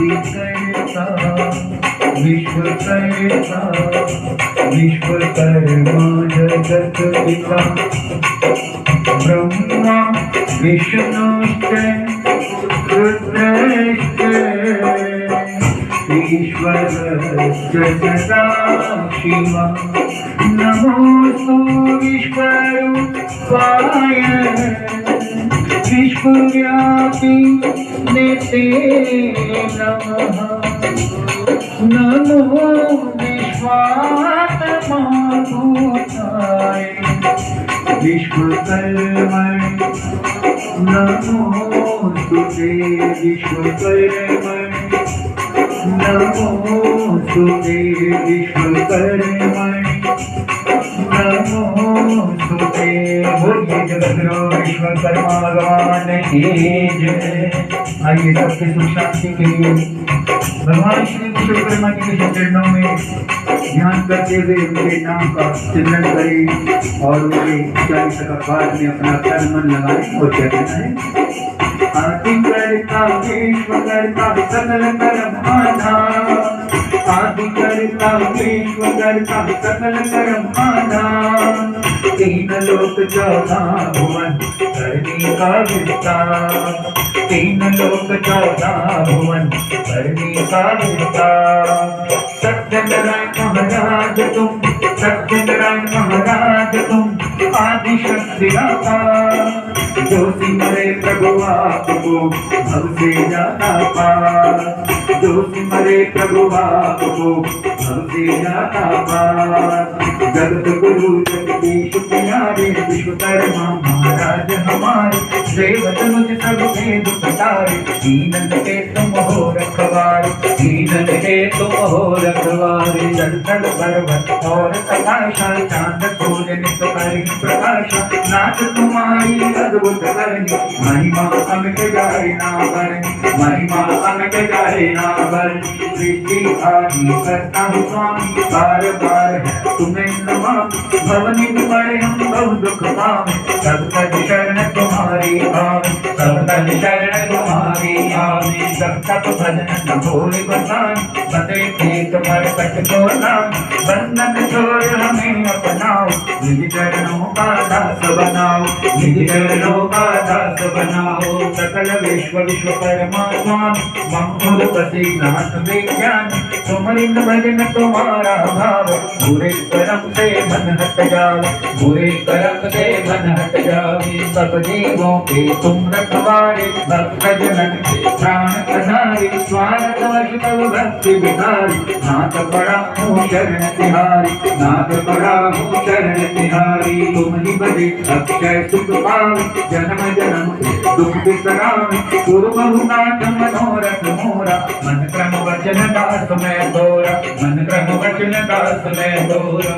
आदिकर्ता विश्वकर्ता विश्वकर्मा जगत पिता ब्रह्मा विष्णुश्च रुद्रश्च ईश्वरश्च सदाशिवा नमोऽस्तु विश्वरूपाय विश्वव्यापी निते नमः। नमो विश्वात्माभूताय विश्वकर्मणे नमोस्तुते विश्वकर्मणे नमोस्तुते विश्वकर्मणे नमोस्तुते। बोलिए जगद्गुरु विश्वकर्मा भगवान की जय। आइए सबके सुख शांति के लिए भगवान श्री विश्वकर्मा जी के चरणों में ध्यान करते हुए उनके नाम का चिंतन करें और उनके 40 का पाठ में अपना तन मन लगाएं और क्या कहना है। आदिकर्ता विश्वकर्ता सकल कर्म आधार आदिकर्ता विश्वकर्ता सकल कर्म आधार तीन लोक 14 भुवन धरनी का विस्तार तीन लोक 14 भुवन धरनी का विस्तार। सत्यनारायण महाराज तुम सत्यनारायण महाराज तुम आदिशक्ति अवतार जो सिमरे प्रभु आपको भव से जाता पार जो सिमरे प्रभु आपको भव से जाता पार। जगत गुरु जगदीश प्यारे विश्वकर्मा महाराज हमारे सेवक मुझ सब भेद पतारे दीनन के तुम हो रखवारे दीनन के तुम हो रखवारे। जल थल पर्वत और आकाशा चांद सूर्य नित प्रकाशा नाथ तुम्हारी अद्भुत करनी महिमा अमित जाए ना बरनी महिमा अमित जाए ना बरनी। सृष्टि आदि करता हूँ स्वामी बार बार है तुम्हें नमामि भवनी पड़े हम बहु दुख पावे सब तज शरण तुम्हारी आवे सब तज शरण तुम्हारी आवे। सब तप भजन न भूल बसाई बदे खेत भर कट को नाम बंधन छोड़ हमें अपनाओ निज चरणों का दास बनाओ निज चरणों का दास बनाओ। सकल विश्व विश्वकर्मा स्वामी मंगल प्रसिद्धांत विज्ञान तुमरिंद भजन तुम्हारा भाव बुरे कर्म से मन हट जाओ बुरे कर्म से मन हट जाओ। सब जीवों के तुम रखवारे भक्त जनन के प्राण प्रधारी स्वार्थ वश तब भक्ति बिहारी नाथ पड़ा हूँ शरण तिहारी नाथ पड़ा हूँ शरण तिहारी। तुम ही बजे अक्षय सुख पावे जन्म जन्म दुख बिसरावे गुरु बहुनाथ मनोरथ मोरा मन क्रम वचन दास में दोरा मन क्रम वचन दास में दोरा।